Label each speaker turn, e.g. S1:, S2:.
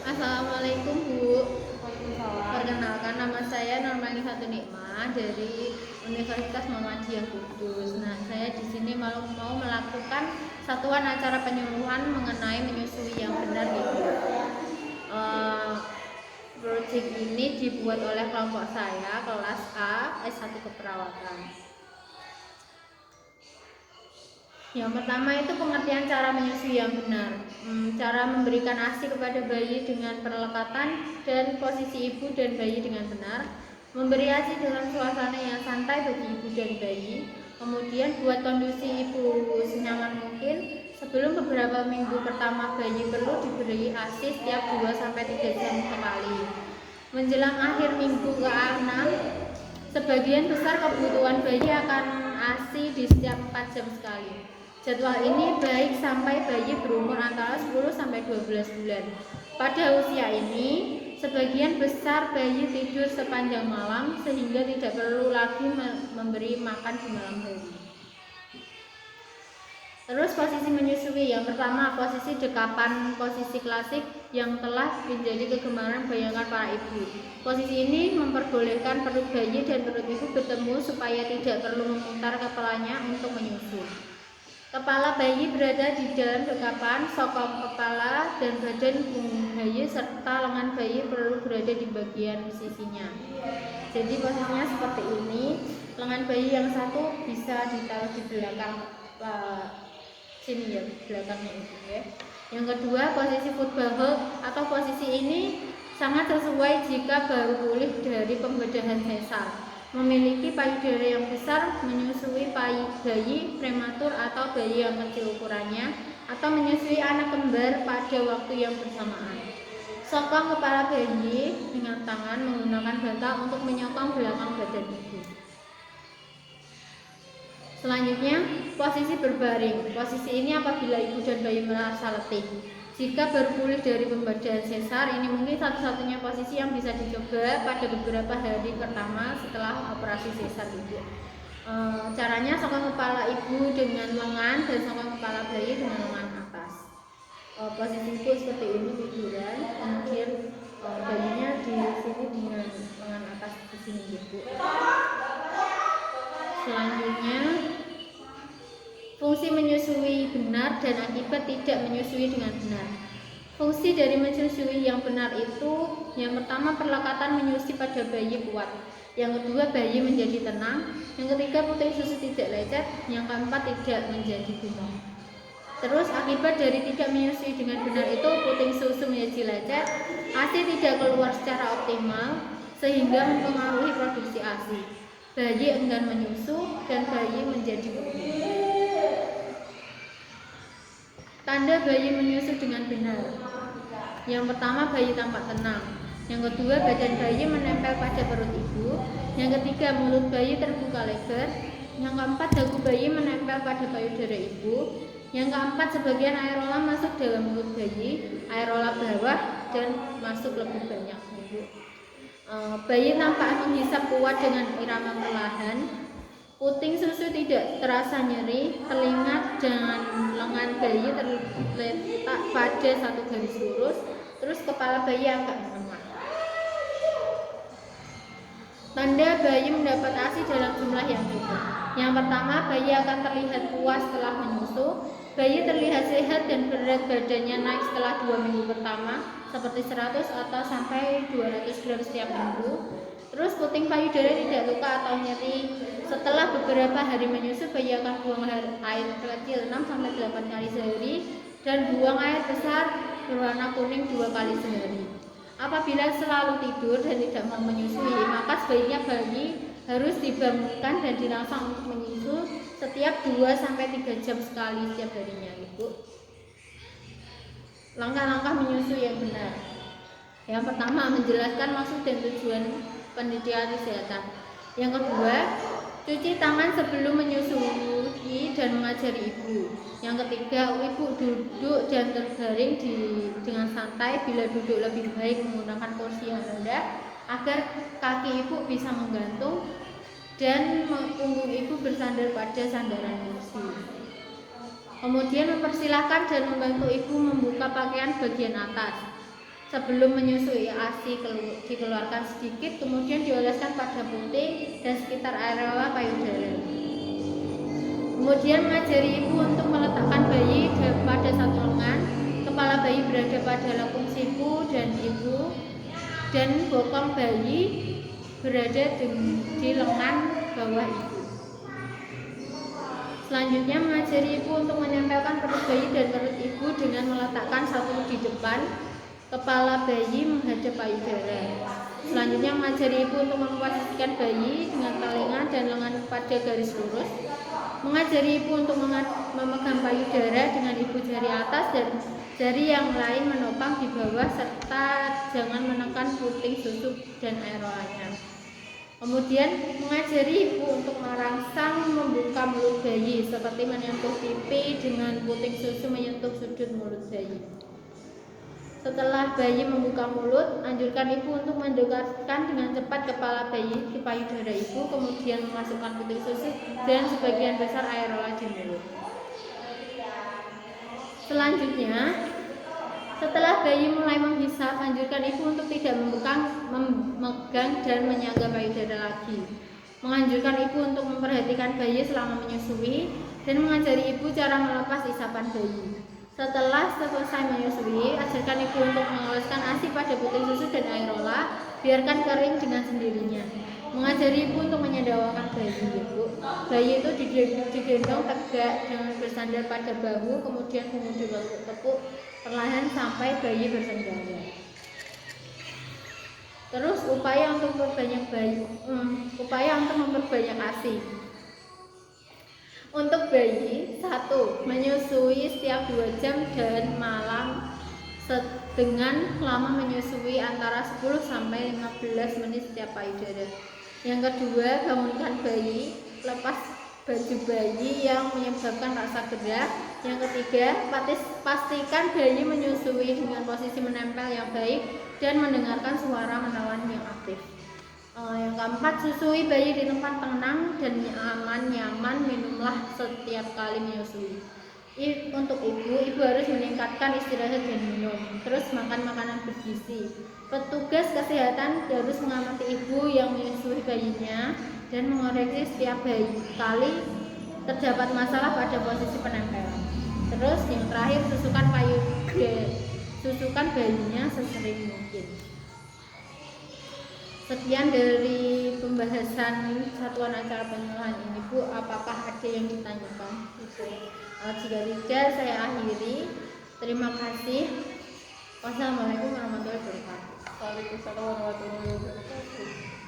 S1: Assalamualaikum Bu.
S2: Waalaikumsalam.
S1: Perkenalkan, nama saya Nurmani Nikmah dari Universitas Muhammadiyah Kudus. Nah, saya di sini mau melakukan satuan acara penyuluhan mengenai menyusui yang benar gitu. Proyek ini dibuat oleh kelompok saya kelas A S1 Keperawatan. Yang pertama itu pengertian cara menyusui yang benar. Cara memberikan ASI kepada bayi dengan perlekatan dan posisi ibu dan bayi dengan benar. Memberi ASI dengan suasana yang santai bagi ibu dan bayi. Kemudian buat kondisi ibu senyaman mungkin. Sebelum beberapa minggu pertama bayi perlu diberi ASI setiap 2-3 jam sekali. Menjelang akhir minggu ke-6, sebagian besar kebutuhan bayi akan ASI di setiap 4 jam sekali. Jadwal ini baik sampai bayi berumur antara 10-12 bulan. Pada usia ini, sebagian besar bayi tidur sepanjang malam sehingga tidak perlu lagi memberi makan di malam hari. Terus posisi menyusui, yang pertama posisi dekapan, posisi klasik yang telah menjadi kegemaran bayangan para ibu. Posisi ini memperbolehkan perut bayi dan perut ibu bertemu supaya tidak perlu memutar kepalanya untuk menyusu. Kepala bayi berada di dalam dekapan, sokong kepala dan badan bayi serta lengan bayi perlu berada di bagian sisinya. Jadi posisinya seperti ini. Lengan bayi yang satu bisa ditaruh di belakang sini ya, belakangnya itu ya. Yang kedua, posisi football hold atau posisi ini sangat sesuai jika baru pulih dari pembedahan sesar, memiliki payudara yang besar, menyusui bayi prematur atau bayi yang kecil ukurannya, atau menyusui anak kembar pada waktu yang bersamaan. Sokong kepala bayi dengan tangan menggunakan bantal untuk menyokong belakang badan ibu. Selanjutnya, posisi berbaring. Posisi ini apabila ibu dan bayi merasa letih. Jika baru pulih dari pembedahan sesar, ini mungkin satu-satunya posisi yang bisa dicoba pada beberapa hari pertama setelah operasi sesar ibu. Caranya sokong kepala ibu dengan lengan dan sokong kepala bayi dengan lengan atas. Posisi ibu seperti ini tiduran, kemudian bayinya di sini dengan lengan atas di sini ibu. Selanjutnya, fungsi menyusui benar dan akibat tidak menyusui dengan benar. Fungsi dari menyusui yang benar itu, yang pertama perlekatan menyusui pada bayi kuat, yang kedua bayi menjadi tenang, yang ketiga puting susu tidak lecet, yang keempat tidak menjadi bengong. Terus akibat dari tidak menyusui dengan benar itu puting susu menjadi lecet, ASI tidak keluar secara optimal sehingga mempengaruhi produksi ASI. Bayi enggan menyusu dan bayi menjadi bengong. Tanda bayi menyusu dengan benar. Yang pertama, bayi tampak tenang. Yang kedua, badan bayi menempel pada perut ibu. Yang ketiga, mulut bayi terbuka lebar. Yang keempat, dagu bayi menempel pada payudara ibu. Yang keempat, sebagian aerola masuk dalam mulut bayi, aerola bawah dan masuk lebih banyak ibu. Bayi nampak menghisap kuat dengan irama perlahan. Puting susu tidak terasa nyeri, telinga dan lengan bayi terletak pada satu garis lurus, terus kepala bayi agak melemah. Tanda bayi mendapat ASI dalam jumlah yang cukup. Yang pertama, bayi akan terlihat puas setelah menyusu. Bayi terlihat sehat dan berat badannya naik setelah 2 minggu pertama, seperti 100 atau sampai 200 gram setiap minggu. Terus puting payudara tidak luka atau nyeri. Setelah beberapa hari menyusu, bayi akan buang air kecil 6-8 kali sehari dan buang air besar berwarna kuning 2 kali sehari. Apabila selalu tidur dan tidak mau menyusui, maka sebaiknya bayi harus dibangunkan dan dirangsang untuk menyusu setiap 2-3 jam sekali setiap harinya, Ibu. Langkah-langkah menyusui yang benar. Yang pertama, menjelaskan maksud dan tujuan pendidikan kesehatan. Yang kedua, cuci tangan sebelum menyusui dan mengajari ibu. Yang ketiga, ibu duduk dan terbaring dengan santai. Bila duduk lebih baik menggunakan kursi yang rendah agar kaki ibu bisa menggantung dan punggung ibu bersandar pada sandaran kursi. Kemudian mempersilahkan dan membantu ibu membuka pakaian bagian atas. Sebelum menyusui ASI dikeluarkan sedikit, kemudian dioleskan pada puting dan sekitar areola payudara. Kemudian mengajari ibu untuk meletakkan bayi pada satu lengan, kepala bayi berada pada lekung siku dan ibu, dan bokong bayi berada di lengan bawah ibu. Selanjutnya mengajari ibu untuk menempelkan perut bayi dan perut ibu dengan meletakkan satu di depan, kepala bayi menghadap payudara. Selanjutnya mengajari ibu untuk memposisikan bayi dengan telinga dan lengan pada garis lurus. Mengajari ibu untuk memegang payudara dengan ibu jari atas dan jari yang lain menopang di bawah serta jangan menekan puting susu dan areolanya. Kemudian mengajari ibu untuk merangsang membuka mulut bayi seperti menyentuh pipi dengan puting susu menyentuh sudut mulut bayi. Setelah bayi membuka mulut, anjurkan ibu untuk mendekatkan dengan cepat kepala bayi ke payudara ibu, kemudian memasukkan puting susu dan sebagian besar areola di mulut. Selanjutnya, setelah bayi mulai menghisap, anjurkan ibu untuk tidak memegang dan menyangga payudara lagi. Menganjurkan ibu untuk memperhatikan bayi selama menyusui dan mengajari ibu cara melepas isapan bayi. Setelah selesai menyusui, ajarkan ibu untuk mengoleskan ASI pada puting susu dan areola, biarkan kering dengan sendirinya. Mengajari ibu untuk menyedawakan bayi ibu. Bayi itu digendong tegak dengan bersandar pada bahu, kemudian punggung tepuk perlahan sampai bayi bersandar. Terus upaya untuk memperbanyak ASI. Untuk bayi, 1. Menyusui setiap 2 jam dan malam dengan lama menyusui antara 10 sampai 15 menit setiap payudara. Yang kedua, bangunkan bayi, lepas baju bayi yang menyebabkan rasa gerah. Yang ketiga, pastikan bayi menyusui dengan posisi menempel yang baik dan mendengarkan suara menelan yang aktif. Yang keempat, susui bayi di tempat tenang dan nyaman, minumlah setiap kali menyusui. Untuk ibu harus meningkatkan istirahat dan minum, terus makan makanan bergizi. Petugas kesehatan harus mengamati ibu yang menyusui bayinya dan mengoreksi setiap kali terdapat masalah pada posisi penempelan. Terus yang terakhir, susukan bayinya sesering mungkin. Sekian dari pembahasan satuan acara penyuluhan ini, Bu. Apakah ada yang ditanyakan? Jika tidak, saya akhiri. Terima kasih. Wassalamualaikum warahmatullahi wabarakatuh.
S2: Waalaikumsalam warahmatullahi wabarakatuh.